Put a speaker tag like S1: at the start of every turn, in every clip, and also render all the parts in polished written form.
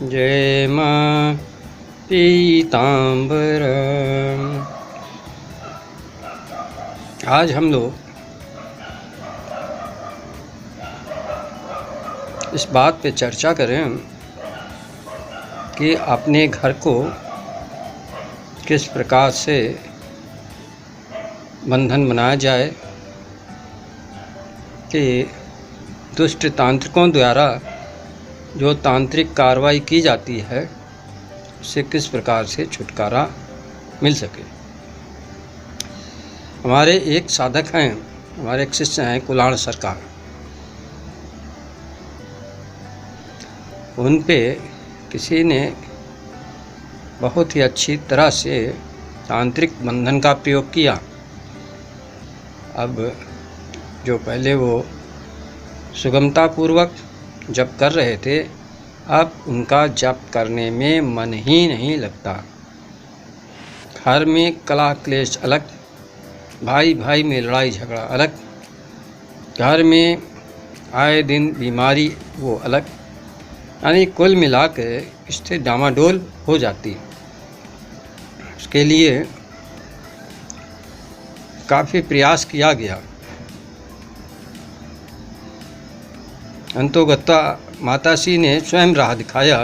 S1: जय माँ पीताम्बर। आज हम लोग इस बात पे चर्चा करें कि अपने घर को किस प्रकार से बंधन बनाया जाए कि दुष्ट तांत्रिकों द्वारा जो तांत्रिक कार्रवाई की जाती है उससे किस प्रकार से छुटकारा मिल सके। हमारे एक साधक हैं, हमारे एक शिष्य हैं कुलाण सरकार। उन पे किसी ने बहुत ही अच्छी तरह से तांत्रिक बंधन का प्रयोग किया। अब जो पहले वो सुगमतापूर्वक जप कर रहे थे, अब उनका जप करने में मन ही नहीं लगता। घर में कलह क्लेश अलग, भाई भाई में लड़ाई झगड़ा अलग, घर में आए दिन बीमारी वो अलग, यानी कुल मिला के स्थिति डामाडोल हो जाती। उसके लिए काफ़ी प्रयास किया गया। अंतोगत्वा माताश्री ने स्वयं राह दिखाया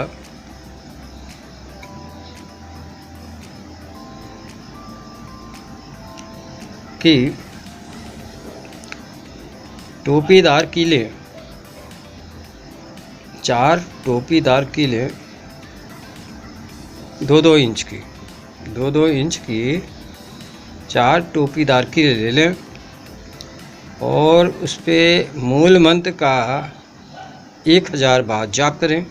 S1: कि टोपीदार कीले, 4 टोपीदार कीले 2-2 इंच की, 2-2 इंच की 4 टोपीदार कीले ले लें और उस पर मूल मंत्र का 1000 बार जाप करें।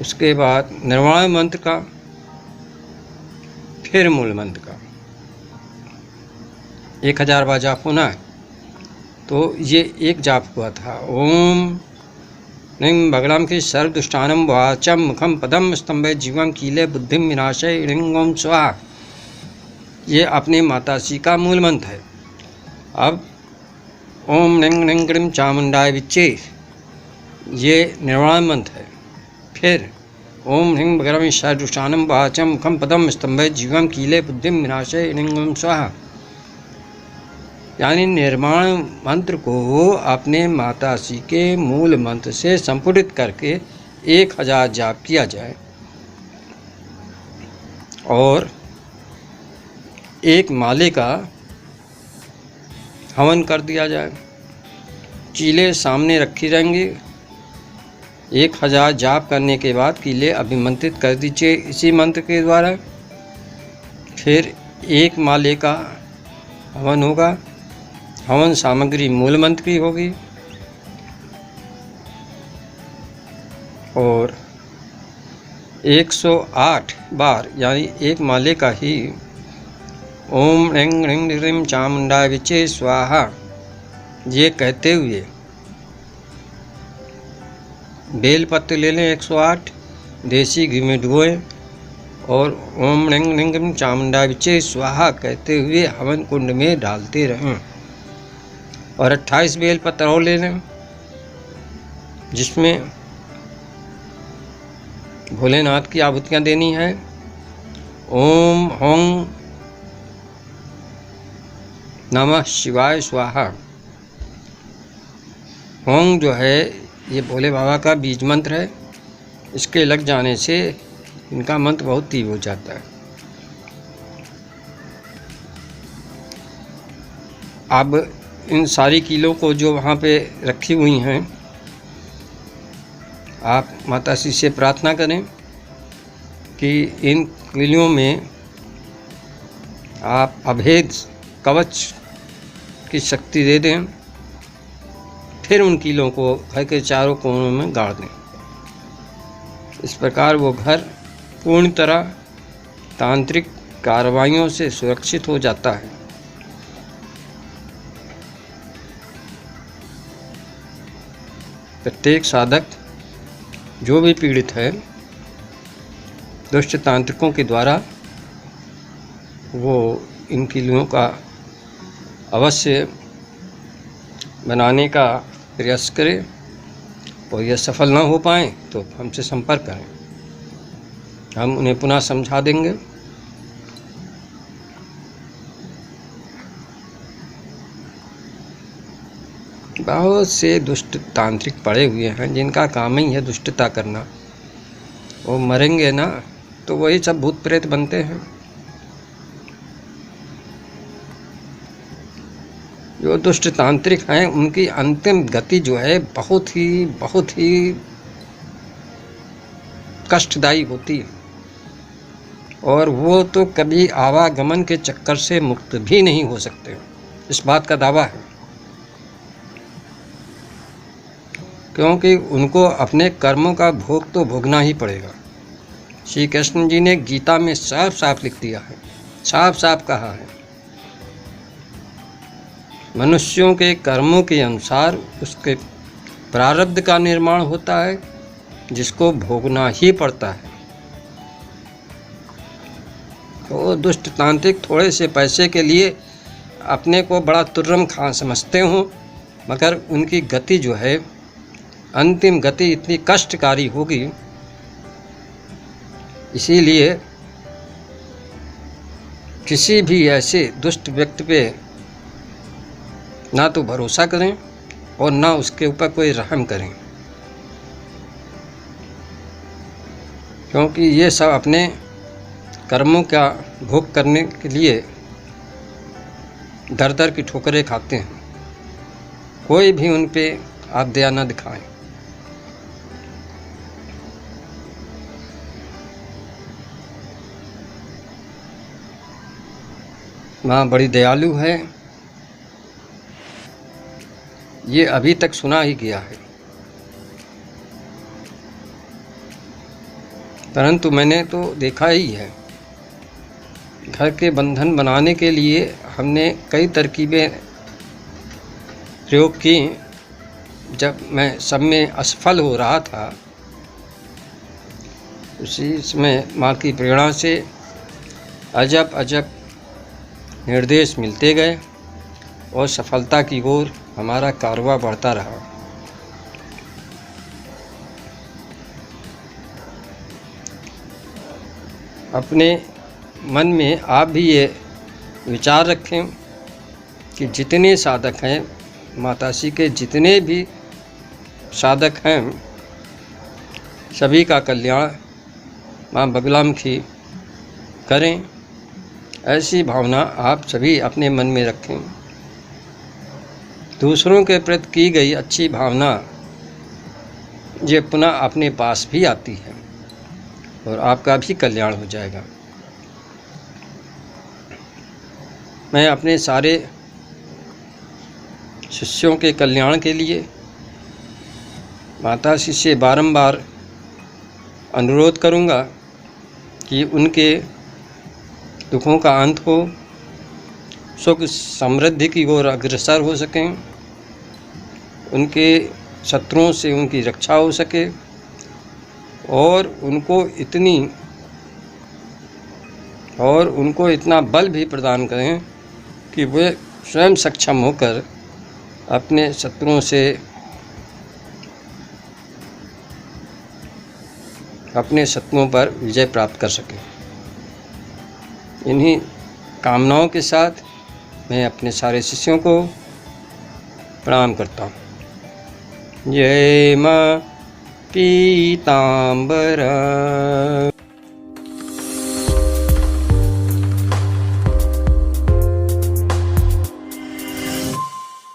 S1: उसके बाद निर्वाण मंत्र का, फिर मूल मंत्र का 1000 बार जाप होना है। तो ये एक जाप हुआ था, ओम ह्रीं बगड़म की सर्वदुष्टानम वाचम मुखम पदम स्तंभे जीवम कीले बुद्धिम विनाशय ह्रीं ओम स्वाहा। ये अपने माताश्री का मूल मंत्र है। अब ओम ह्रीं ह्रीं क्लीं चामुंडाय विच्चे, ये निर्वाण मंत्र है। फिर ओम ह्रीं बगड़म सर्वदुष्टानम वाचम मुखम पदम स्तंभे जीवम कीले बुद्धिम विनाशय ह्रीं ओम स्वाहा। यानी निर्माण मंत्र को अपने माताश्री के मूल मंत्र से संपुटित करके 1000 जाप किया जाए और एक माले का हवन कर दिया जाए। कीले सामने रखी रहेंगी। 1000 जाप करने के बाद कीले अभिमंत्रित कर दीजिए इसी मंत्र के द्वारा। फिर एक माले का हवन होगा। हवन सामग्री मूल मंत्र की होगी और 108 बार यानी एक माले का ही ओम ह्रीं ह्रीं ह्रीं चामुंडाय विच्चे स्वाहा ये कहते हुए बेलपत्र ले लें 108, देसी घी में डुबोएं और ओम ह्रीं ह्रीं ह्रीं चामुंडाय विच्चे स्वाहा कहते हुए हवन कुंड में डालते रहें। और 28 बेलपत्र और ले लें जिसमें भोलेनाथ की आहुतियाँ देनी है। ओम हों नमः शिवाय स्वाहा। हों जो है ये भोले बाबा का बीज मंत्र है। इसके लग जाने से इनका मंत्र बहुत तीव्र हो जाता है। अब इन सारी कीलों को जो वहाँ पे रखी हुई हैं, आप माताश्री से प्रार्थना करें कि इन कीलों में आप अभेद कवच की शक्ति दे दें। फिर उन कीलों को घर के चारों कोनों में गाड़ दें। इस प्रकार वो घर पूर्ण तरह तांत्रिक कार्रवाइयों से सुरक्षित हो जाता है। प्रत्येक साधक जो भी पीड़ित है दुष्ट तांत्रिकों के द्वारा, वो इन कीलों का अवश्य बनाने का प्रयास करें और यह सफल ना हो पाएँ तो हमसे संपर्क करें, हम उन्हें पुनः समझा देंगे। बहुत से दुष्ट तांत्रिक पड़े हुए हैं जिनका काम ही है दुष्टता करना। वो मरेंगे ना तो वही सब भूत प्रेत बनते हैं। जो दुष्ट तांत्रिक हैं उनकी अंतिम गति जो है बहुत ही कष्टदायी होती है, और वो तो कभी आवागमन के चक्कर से मुक्त भी नहीं हो सकते। इस बात का दावा है, क्योंकि उनको अपने कर्मों का भोग तो भोगना ही पड़ेगा। श्री कृष्ण जी ने गीता में साफ साफ लिख दिया है, साफ साफ कहा है, मनुष्यों के कर्मों के अनुसार उसके प्रारब्ध का निर्माण होता है, जिसको भोगना ही पड़ता है। तो दुष्ट तांत्रिक थोड़े से पैसे के लिए अपने को बड़ा तुर्रम खां समझते हों, मगर उनकी गति जो है, अंतिम गति इतनी कष्टकारी होगी। इसीलिए किसी भी ऐसे दुष्ट व्यक्ति पे ना तो भरोसा करें और ना उसके ऊपर कोई रहम करें, क्योंकि ये सब अपने कर्मों का भोग करने के लिए दर दर की ठोकरें खाते हैं। कोई भी उन पे आप दया न दिखाएं। माँ बड़ी दयालु है, ये अभी तक सुना ही गया है, परंतु मैंने तो देखा ही है। घर के बंधन बनाने के लिए हमने कई तरकीबें प्रयोग की। जब मैं सब में असफल हो रहा था, उसी समय माँ की प्रेरणा से अजब अजब निर्देश मिलते गए और सफलता की ओर हमारा कारवां बढ़ता रहा। अपने मन में आप भी ये विचार रखें कि जितने साधक हैं, माताश्री के जितने भी साधक हैं, सभी का कल्याण माँ बगलामुखी करें। ऐसी भावना आप सभी अपने मन में रखें। दूसरों के प्रति की गई अच्छी भावना ये पुनः अपने पास भी आती है और आपका भी कल्याण हो जाएगा। मैं अपने सारे शिष्यों के कल्याण के लिए माता श्री से बारंबार अनुरोध करूंगा कि उनके दुखों का अंत हो, सुख समृद्धि की ओर अग्रसर हो सकें, उनके शत्रुओं से उनकी रक्षा हो सके और उनको इतना बल भी प्रदान करें कि वे स्वयं सक्षम होकर अपने शत्रुओं से अपने शत्रुओं पर विजय प्राप्त कर सकें। इन्हीं कामनाओं के साथ मैं अपने सारे शिष्यों को प्रणाम करता हूँ। जय माँ पीताम्बरा।